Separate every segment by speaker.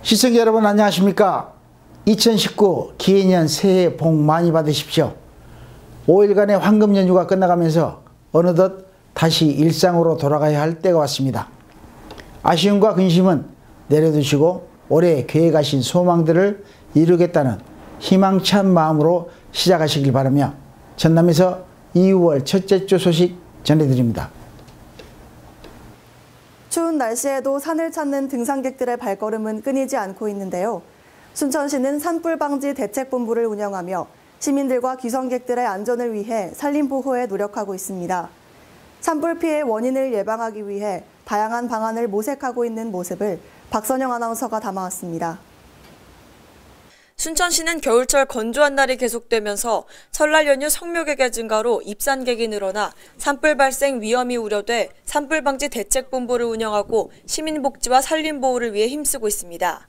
Speaker 1: 시청자 여러분 안녕하십니까. 2019 기해년 새해 복 많이 받으십시오. 5일간의 황금 연휴가 끝나가면서 어느덧 다시 일상으로 돌아가야 할 때가 왔습니다. 아쉬움과 근심은 내려두시고 올해 계획하신 소망들을 이루겠다는 희망찬 마음으로 시작하시길 바라며 전남에서 2월 첫째 주 소식 전해드립니다.
Speaker 2: 추운 날씨에도 산을 찾는 등산객들의 발걸음은 끊이지 않고 있는데요. 순천시는 산불 방지 대책본부를 운영하며 시민들과 귀성객들의 안전을 위해 산림보호에 노력하고 있습니다. 산불 피해 원인을 예방하기 위해 다양한 방안을 모색하고 있는 모습을 박선영 아나운서가 담아왔습니다.
Speaker 3: 순천시는 겨울철 건조한 날이 계속되면서 설날 연휴 성묘객의 증가로 입산객이 늘어나 산불 발생 위험이 우려돼 산불 방지 대책본부를 운영하고 시민복지와 산림보호를 위해 힘쓰고 있습니다.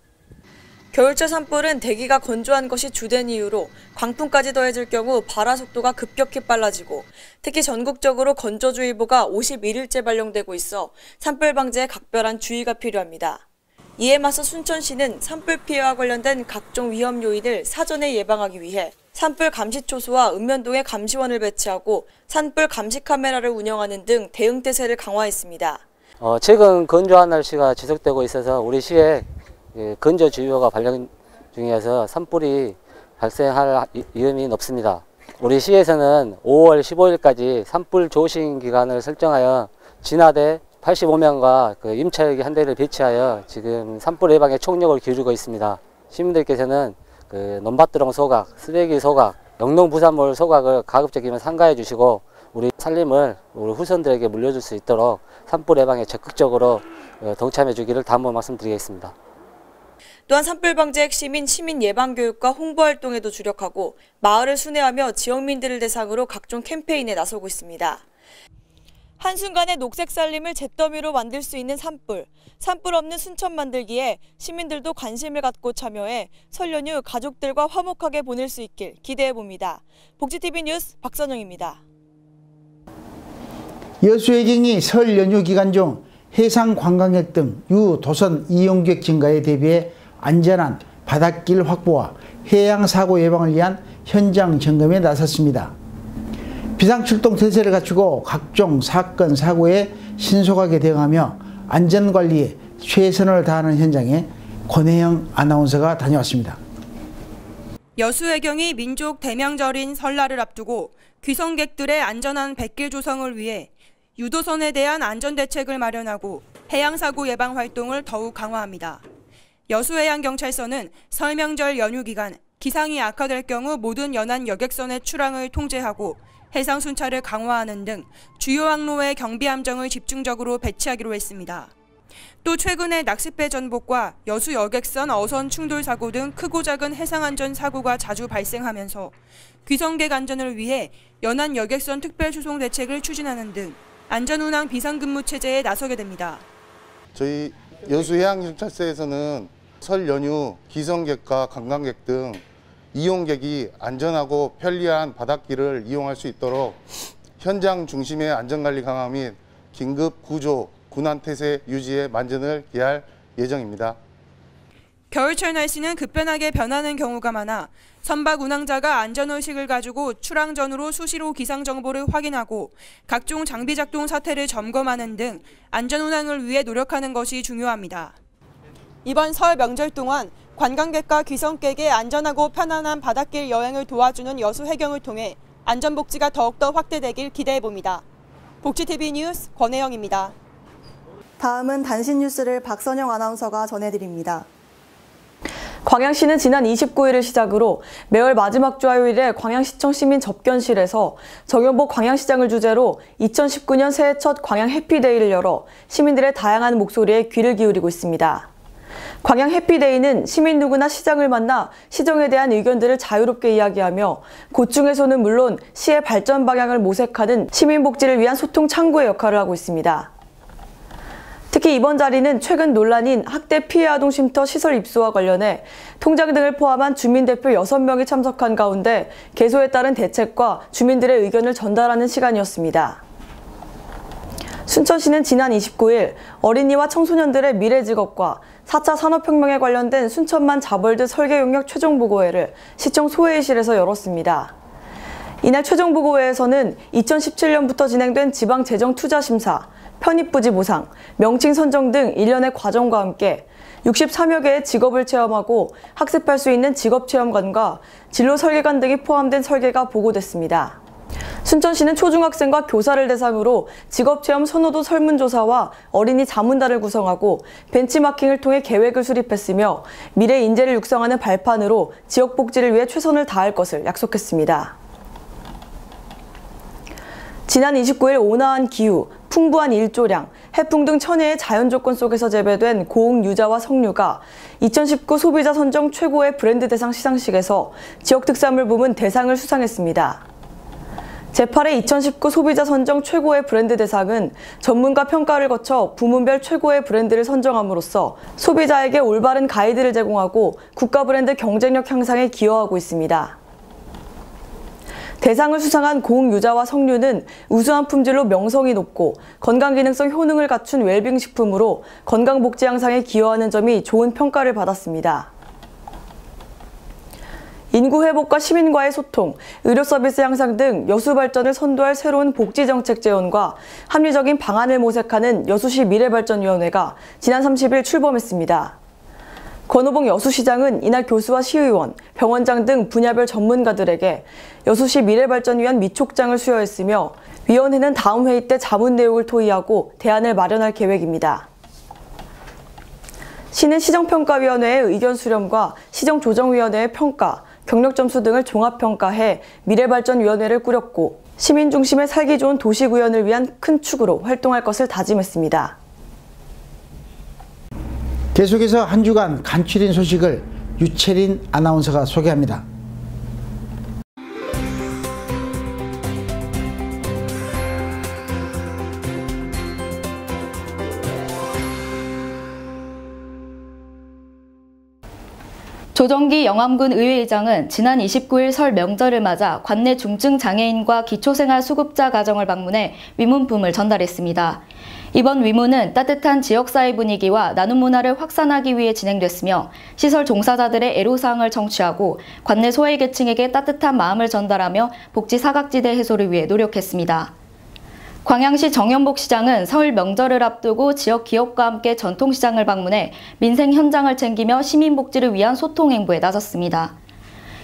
Speaker 3: 겨울철 산불은 대기가 건조한 것이 주된 이유로 광풍까지 더해질 경우 발화 속도가 급격히 빨라지고 특히 전국적으로 건조주의보가 51일째 발령되고 있어 산불 방지에 각별한 주의가 필요합니다. 이에 맞서 순천시는 산불 피해와 관련된 각종 위험 요인을 사전에 예방하기 위해 산불 감시 초소와 읍면동에 감시원을 배치하고 산불 감시 카메라를 운영하는 등 대응 태세를 강화했습니다.
Speaker 4: 최근 건조한 날씨가 지속되고 있어서 우리 시에 건조주의보가 발령 중이어서 산불이 발생할 위험이 높습니다. 우리 시에서는 5월 15일까지 산불 조심 기간을 설정하여 진화대 85명과 임차역이 한 대를 배치하여 지금 산불 예방에 총력을 기울이고 있습니다. 시민들께서는 논밭드렁 소각, 쓰레기 소각, 영농부산물 소각을 가급적이면 삼가해 주시고 우리 산림을 우리 후손들에게 물려줄 수 있도록 산불 예방에 적극적으로 동참해 주기를 다음번 말씀드리겠습니다.
Speaker 3: 또한 산불 방지의 핵심인 시민 예방 교육과 홍보 활동에도 주력하고 마을을 순회하며 지역민들을 대상으로 각종 캠페인에 나서고 있습니다. 한순간에 녹색 산림을 잿더미로 만들 수 있는 산불 없는 순천 만들기에 시민들도 관심을 갖고 참여해 설 연휴 가족들과 화목하게 보낼 수 있길 기대해봅니다. 복지TV 뉴스 박선영입니다.
Speaker 1: 여수해경이 설 연휴 기간 중 해상 관광객 등 유도선 이용객 증가에 대비해 안전한 바닷길 확보와 해양 사고 예방을 위한 현장 점검에 나섰습니다. 비상출동 태세를 갖추고 각종 사건, 사고에 신속하게 대응하며 안전관리에 최선을 다하는 현장에 권혜영 아나운서가 다녀왔습니다.
Speaker 5: 여수해경이 민족 대명절인 설날을 앞두고 귀성객들의 안전한 백길 조성을 위해 유도선에 대한 안전대책을 마련하고 해양사고 예방 활동을 더욱 강화합니다. 여수해양경찰서는 설 명절 연휴 기간 기상이 악화될 경우 모든 연안 여객선의 출항을 통제하고 해상 순찰을 강화하는 등 주요 항로에 경비함정을 집중적으로 배치하기로 했습니다. 또 최근에 낚싯배 전복과 여수 여객선 어선 충돌 사고 등 크고 작은 해상안전 사고가 자주 발생하면서 귀성객 안전을 위해 연안 여객선 특별수송 대책을 추진하는 등 안전운항 비상근무 체제에 나서게 됩니다.
Speaker 6: 저희 여수해양경찰서에서는 설 연휴 기성객과 관광객 등 이용객이 안전하고 편리한 바닷길을 이용할 수 있도록 현장 중심의 안전관리 강화 및 긴급 구조, 군안태세 유지에 만전을 기할 예정입니다.
Speaker 5: 겨울철 날씨는 급변하게 변하는 경우가 많아 선박 운항자가 안전의식을 가지고 출항 전후로 수시로 기상정보를 확인하고 각종 장비 작동 사태를 점검하는 등 안전운항을 위해 노력하는 것이 중요합니다. 이번 설 명절 동안 관광객과 귀성객의 안전하고 편안한 바닷길 여행을 도와주는 여수해경을 통해 안전복지가 더욱더 확대되길 기대해봅니다. 복지TV 뉴스 권혜영입니다.
Speaker 2: 다음은 단신 뉴스를 박선영 아나운서가 전해드립니다.
Speaker 7: 광양시는 지난 29일을 시작으로 매월 마지막 주 화요일에 광양시청 시민 접견실에서 정용복 광양시장을 주제로 2019년 새해 첫 광양 해피데이를 열어 시민들의 다양한 목소리에 귀를 기울이고 있습니다. 광양 해피데이는 시민 누구나 시장을 만나 시정에 대한 의견들을 자유롭게 이야기하며 고충에서는 물론 시의 발전 방향을 모색하는 시민복지를 위한 소통 창구의 역할을 하고 있습니다. 특히 이번 자리는 최근 논란인 학대 피해 아동 쉼터 시설 입소와 관련해 통장 등을 포함한 주민대표 6명이 참석한 가운데 개소에 따른 대책과 주민들의 의견을 전달하는 시간이었습니다. 순천시는 지난 29일 어린이와 청소년들의 미래 직업과 4차 산업혁명에 관련된 순천만 자벌드 설계 용역 최종보고회를 시청 소회의실에서 열었습니다. 이날 최종보고회에서는 2017년부터 진행된 지방재정투자심사, 편입부지 보상, 명칭 선정 등 일련의 과정과 함께 63여 개의 직업을 체험하고 학습할 수 있는 직업체험관과 진로 설계관 등이 포함된 설계가 보고됐습니다. 순천시는 초중학생과 교사를 대상으로 직업체험 선호도 설문조사와 어린이 자문단을 구성하고 벤치마킹을 통해 계획을 수립했으며 미래 인재를 육성하는 발판으로 지역 복지를 위해 최선을 다할 것을 약속했습니다. 지난 29일 온화한 기후, 풍부한 일조량, 해풍 등 천혜의 자연조건 속에서 재배된 고흥 유자와 석류가 2019 소비자 선정 최고의 브랜드 대상 시상식에서 지역특산물 부문 대상을 수상했습니다. 제8회 2019 소비자 선정 최고의 브랜드 대상은 전문가 평가를 거쳐 부문별 최고의 브랜드를 선정함으로써 소비자에게 올바른 가이드를 제공하고 국가 브랜드 경쟁력 향상에 기여하고 있습니다. 대상을 수상한 고흥 유자와 석류는 우수한 품질로 명성이 높고 건강기능성 효능을 갖춘 웰빙 식품으로 건강복지 향상에 기여하는 점이 좋은 평가를 받았습니다. 인구 회복과 시민과의 소통, 의료 서비스 향상 등 여수 발전을 선도할 새로운 복지정책 제언과 합리적인 방안을 모색하는 여수시 미래발전위원회가 지난 30일 출범했습니다. 권오봉 여수시장은 이날 교수와 시의원, 병원장 등 분야별 전문가들에게 여수시 미래발전위원 미촉장을 수여했으며 위원회는 다음 회의 때 자문 내용을 토의하고 대안을 마련할 계획입니다. 시는 시정평가위원회의 의견 수렴과 시정조정위원회의 평가, 경력점수 등을 종합평가해 미래발전위원회를 꾸렸고 시민 중심의 살기 좋은 도시구현을 위한 큰 축으로 활동할 것을 다짐했습니다.
Speaker 1: 계속해서 한 주간 간추린 소식을 유채린 아나운서가 소개합니다.
Speaker 8: 조정기 영암군 의회의장은 지난 29일 설 명절을 맞아 관내 중증 장애인과 기초생활 수급자 가정을 방문해 위문품을 전달했습니다. 이번 위문은 따뜻한 지역사회 분위기와 나눔 문화를 확산하기 위해 진행됐으며 시설 종사자들의 애로사항을 청취하고 관내 소외계층에게 따뜻한 마음을 전달하며 복지 사각지대 해소를 위해 노력했습니다. 광양시 정연복 시장은 설 명절을 앞두고 지역 기업과 함께 전통시장을 방문해 민생 현장을 챙기며 시민복지를 위한 소통 행보에 나섰습니다.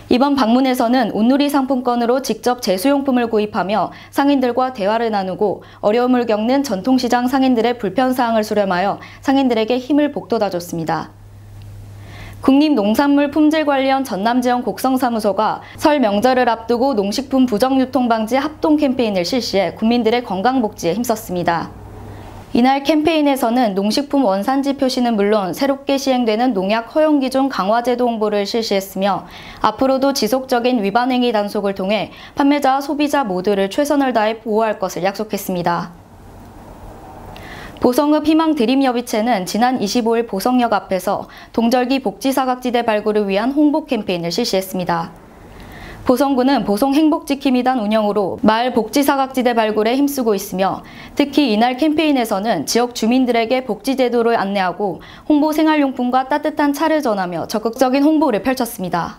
Speaker 8: 이번 방문에서는 온누리 상품권으로 직접 제수용품을 구입하며 상인들과 대화를 나누고 어려움을 겪는 전통시장 상인들의 불편사항을 수렴하여 상인들에게 힘을 북돋아줬습니다. 국립농산물품질관리원 전남지원 곡성사무소가 설 명절을 앞두고 농식품 부정유통 방지 합동 캠페인을 실시해 국민들의 건강복지에 힘썼습니다. 이날 캠페인에서는 농식품 원산지 표시는 물론 새롭게 시행되는 농약 허용기준 강화제도 홍보를 실시했으며 앞으로도 지속적인 위반행위 단속을 통해 판매자와 소비자 모두를 최선을 다해 보호할 것을 약속했습니다. 보성읍 희망드림여비체는 지난 25일 보성역 앞에서 동절기 복지사각지대 발굴을 위한 홍보 캠페인을 실시했습니다. 보성구는 보성행복지킴이단 운영으로 마을 복지사각지대 발굴에 힘쓰고 있으며 특히 이날 캠페인에서는 지역 주민들에게 복지제도를 안내하고 홍보 생활용품과 따뜻한 차를 전하며 적극적인 홍보를 펼쳤습니다.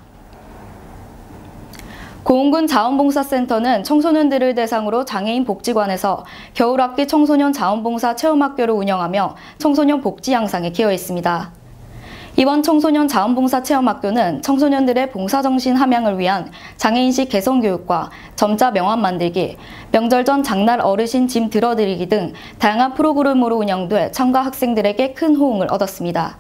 Speaker 8: 고흥군 자원봉사센터는 청소년들을 대상으로 장애인 복지관에서 겨울학기 청소년 자원봉사 체험학교를 운영하며 청소년 복지 향상에 기여했습니다. 이번 청소년 자원봉사 체험학교는 청소년들의 봉사정신 함양을 위한 장애인식 개성교육과 점자 명함 만들기, 명절 전 장날 어르신 짐 들어드리기 등 다양한 프로그램으로 운영돼 참가 학생들에게 큰 호응을 얻었습니다.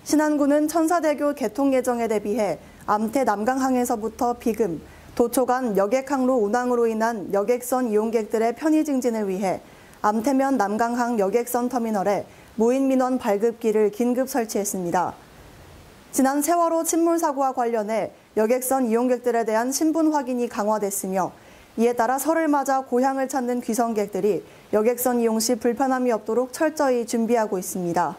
Speaker 2: 신안군은 천사대교 개통 예정에 대비해 암태 남강항에서부터 비금, 도초간 여객항로 운항으로 인한 여객선 이용객들의 편의 증진을 위해 암태면 남강항 여객선 터미널에 무인 민원 발급기를 긴급 설치했습니다. 지난 세월호 침몰 사고와 관련해 여객선 이용객들에 대한 신분 확인이 강화됐으며 이에 따라 설을 맞아 고향을 찾는 귀성객들이 여객선 이용 시 불편함이 없도록 철저히 준비하고 있습니다.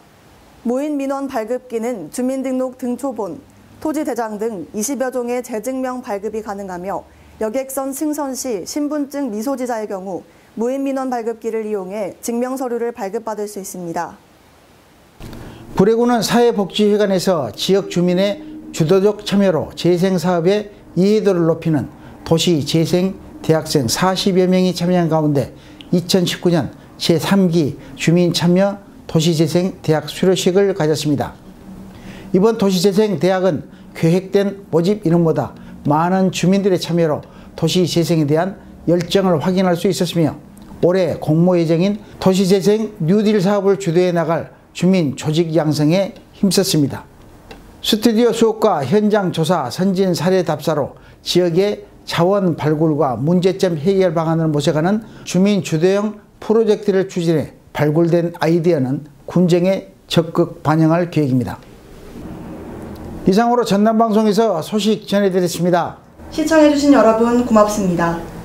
Speaker 2: 무인 민원 발급기는 주민등록 등초본, 토지대장 등 20여 종의 재증명 발급이 가능하며 여객선 승선 시 신분증 미소지자의 경우 무인민원 발급기를 이용해 증명서류를 발급받을 수 있습니다.
Speaker 1: 불해군은 사회복지회관에서 지역 주민의 주도적 참여로 재생사업의 이해도를 높이는 도시재생 대학생 40여 명이 참여한 가운데 2019년 제3기 주민참여 도시재생 대학 수료식을 가졌습니다. 이번 도시재생 대학은 계획된 모집 인원보다 많은 주민들의 참여로 도시재생에 대한 열정을 확인할 수 있었으며 올해 공모 예정인 도시재생 뉴딜 사업을 주도해 나갈 주민 조직 양성에 힘썼습니다. 스튜디오 수업과 현장 조사, 선진 사례 답사로 지역의 자원 발굴과 문제점 해결 방안을 모색하는 주민 주도형 프로젝트를 추진해 발굴된 아이디어는 군정에 적극 반영할 계획입니다. 이상으로 전남방송에서 소식 전해드렸습니다.
Speaker 2: 시청해주신 여러분 고맙습니다.